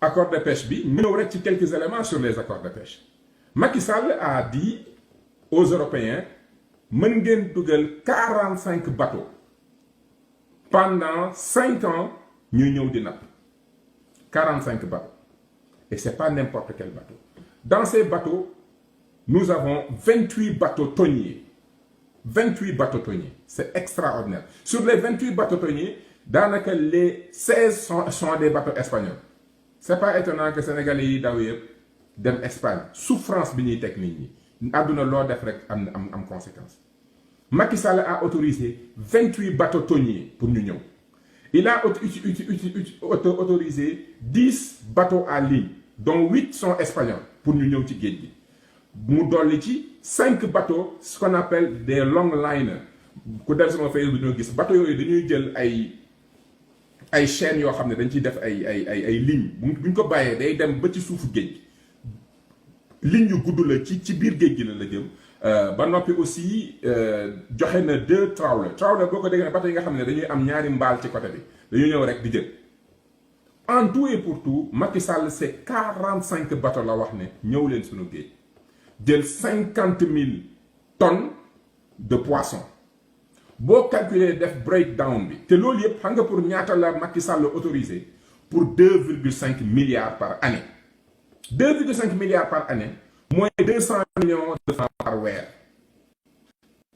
accord de pêche bi ñëw rek ci quelques éléments sur les accords de pêche. Macky Sall a dit aux Européens mën ngeen dugal 45 bateaux pendant 5 ans ñu ñëw di napp 45 bateaux et c'est pas n'importe quel bateau. Dans ces bateaux nous avons 28 bateaux thoniers. 28 bateaux thoniers, c'est extraordinaire. Sur les 28 bateaux thoniers, daanaka les 16 sont des bateaux espagnols. C'est pas étonnant que Sénégalais yi daw yëpp dem Espagne souffrance bi ñuy teg nit ñi àdduna loo def rek am conséquence. Macky Sall a autorisé 28 bateaux thoniers pour ñu ñëw. Il a autorisé 10 bateaux à ligne dont 8 sont espagnols pour ñu ñëw ci géej gi. mu dolli ci 5 bateaux ce qu'on appelle des longliners ku del sama Facebook ñoo gis bateaux yooyu dañuy jël ay chaînes yoo xam ne dañ ciy def ay lignes buñ ko bàyyee day dem ba ci suufu géej ligne yu gudd la ci biir géej gi la jëm ba noppi aussi joxe na 2 trawlers boo ko déggee bateaux yi nga xam ne dañuy am ñaari mbaal ci côté bi dañuy ñëw rek di jël en tout et pour tout Macky Sall c'est 45 bateaux la wax ne ñëw leen suñu géej jël 50 000 tonnes de poissons boo calculer def breakdown bi te loolu yëpp xam nga pour ñaata la Macky Sall autorisé pour 2,5 milliards par année 2,5 milliards par année mooy 200 millions de francs par weer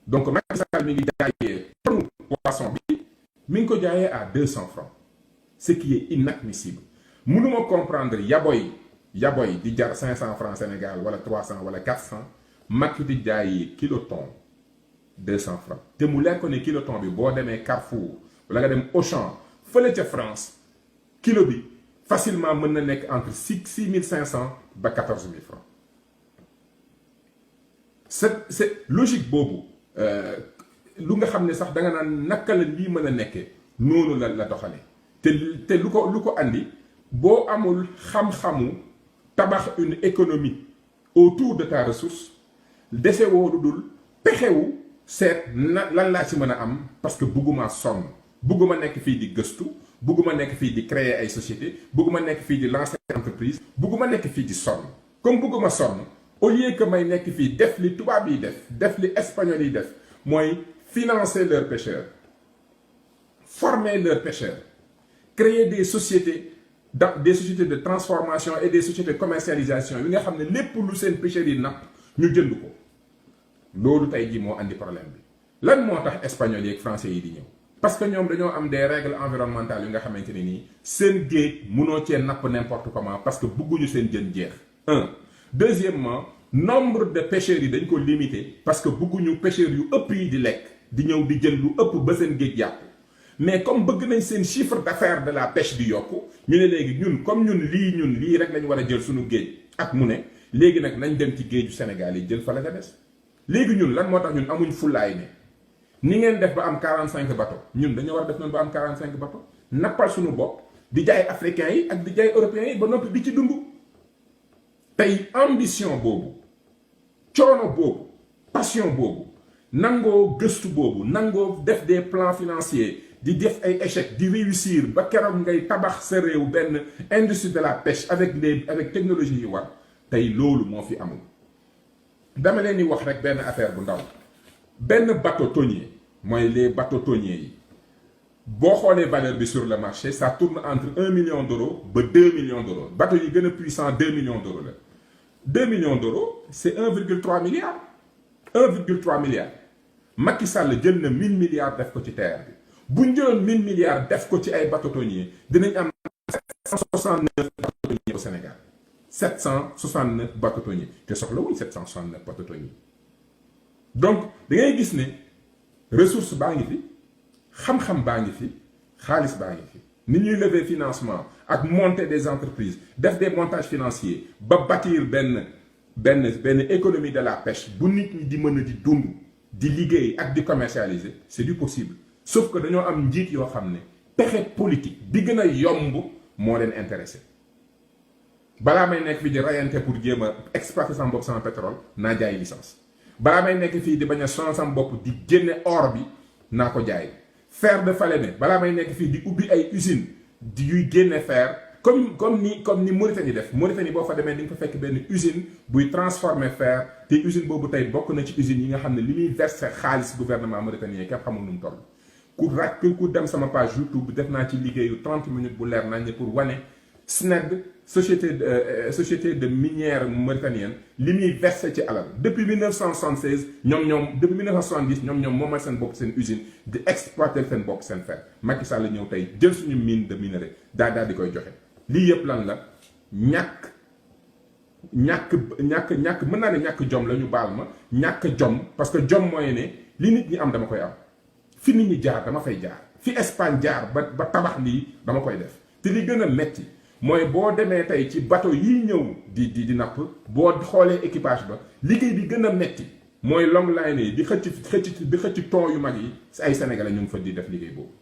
donc Macky Sall mi ngi jaayee tonne poisson bi mi ngi ko jaayee à 200 francs ce qui est inadmissible mënuma comprendre yaboy di jar 500 francs Sénégal wala 300 wala 400 Macky di jaayee kiloton 200 francs te mu leer ko ne kiloton bi boo demee Carrefour wala nga dem Auchan fële ca France kilo bi facilement mën na nekk entre 6500 ba 14000 francs c'est logique boobu lu nga xam ne sax da nga naan naka la lii mën a nekkee noonu la doxalee te lu ko andi boo amul xam-xamu tabax une économie autour de ta ressource dese woo lu dul pexewu seet lan laa ci mën a am parce que bugguma sonn bugguma nekk fii di gëstu bugguma nekk fii di créer ay société bugguma nekk fii di lancer entreprise bugguma nekk fii di sonn comme bugguma sonn au lieu que may nekk fii def li tubaab yi def li espagnol yi def mooy financer leurs pêcheurs former leurs pêcheurs créer des sociétés de transformation et des sociétés de commercialisation yi nga xam ne lépp lu seen pêcheurs yi napp ñu jënd ko loolu tey jii moo andi problème bi lan moo tax espagnol yi ak français yi di ñëw parce que ñoom dañoo am des règles environnementales yu nga xamante ne nii seen géej mënoo cee napp n'importe comment parce que bëgguñu seen jën jeex deuxièmement nombre de pêcheurs yi dañ ko limité parce que bëgguñu pêcheurs yu ëpp yi di lekk di ñëw di jël lu ëpp ba seen géej yàqu mais comme bëgg nañ seen chiffre d'affaires de la pêche di yokku ñu ne léegi ñun lii rek lañ war a jël suñu géej ak mu ne léegi nag nañ dem ci géeju Sénégal yi jël fa la nga des léegi ñun lan moo tax ñun amuñ fullaay ne ni ngeen def ba am 45 bateaux ñun dañoo war a def noonu ba am 45 bateaux nappal suñu bopp di jaay africains yi ak di jaay européens yi ba noppi di ci dund tey ambition boobu coono boobu passion boobu nangoo gëstu boobu nangoo def des plans financiers di def ay échecs di réussir ba keroog ngay tabax sa réew benn industrie de la pêche avec technologie yi war tey loolu moo fi amul dama leen di wax rek benn affaire bu ndaw benn bateau thonier mooy les bateaux thoniers yi boo xoolee valeur bi sur le marché ça tourne entre 1 million d'euros ba 2 millions d'euros bateau yi gën a puissant 2 millions d'euros la 2 millions d'euros c'est 1,3 milliard 1,3 milliard Macky Sall jël na 1000 milliards def ko ci terre bi bu ñu jëloon 1000 milliards def ko ci ay bateaux thoniers dinañ am 769 bateaux thoniers au Sénégal 769 bateaux thoniers te soxlawuñ 769 bateaux thoniers donc da ngay gis ne ressource baa ngi fi xam-xam baa ngi fi xaalis baa ngi fi ni ñuy lever financement ak monter des entreprises def des montages financiers ba bâtir benn économie de la pêche bu nit ñi di mën a di dund di liggéey ak di commercialiser c'est du possible sauf que dañoo am njiit yoo xam ne pexe politique bi gën a yomb moo leen intéressé balaa may nekk fii di rayante pour jéem a exploiter sama bopp sama pétrole naa jaay licence balaa may nekk fii di bañ a sonal sama bopp di génne or bi naa ko jaay fer de Falémé balaa may nekk fii di ubbi ay usines di yuy génne fer comme ni Mauritanie def Mauritanie boo fa demee di nga fa fekk benn usine buy transformer fer te usine boobu tey bokk na ci usines yi nga xam ne li muy verser xaalis gouvernement mauritanien képp xamul nu mu toll. ku dem sama page YouTube def naa ci liggéeyu 30 minutes bu leer nañ pour wane SNED société de minière mauritanienne li muy versé ci alal depuis 1976 depuis 1970 ñoom moomal seen bopp seen usine di exploiter seen bopp seen fer Macky Sall ñëw tey jël suñu mine de minerai daal di koy joxe lii yëpp lan la ñàkk mën naa ne ñàkk jom la ñu baal ma ñàkk jom parce que jom mooy ne li nit ñi am dama koy am fi nit ñi jaar dama fay jaar fi Espagne jaar ba tabax lii dama koy def te li gën a metti mooy boo demee tey ci bateau yi ñëw di napp boo xoolee équipage ba liggéey bi gën a metti mooy long line yi di xëcc ton yu mag yi ay sénégalais ñu ngi fa di def liggéey boobu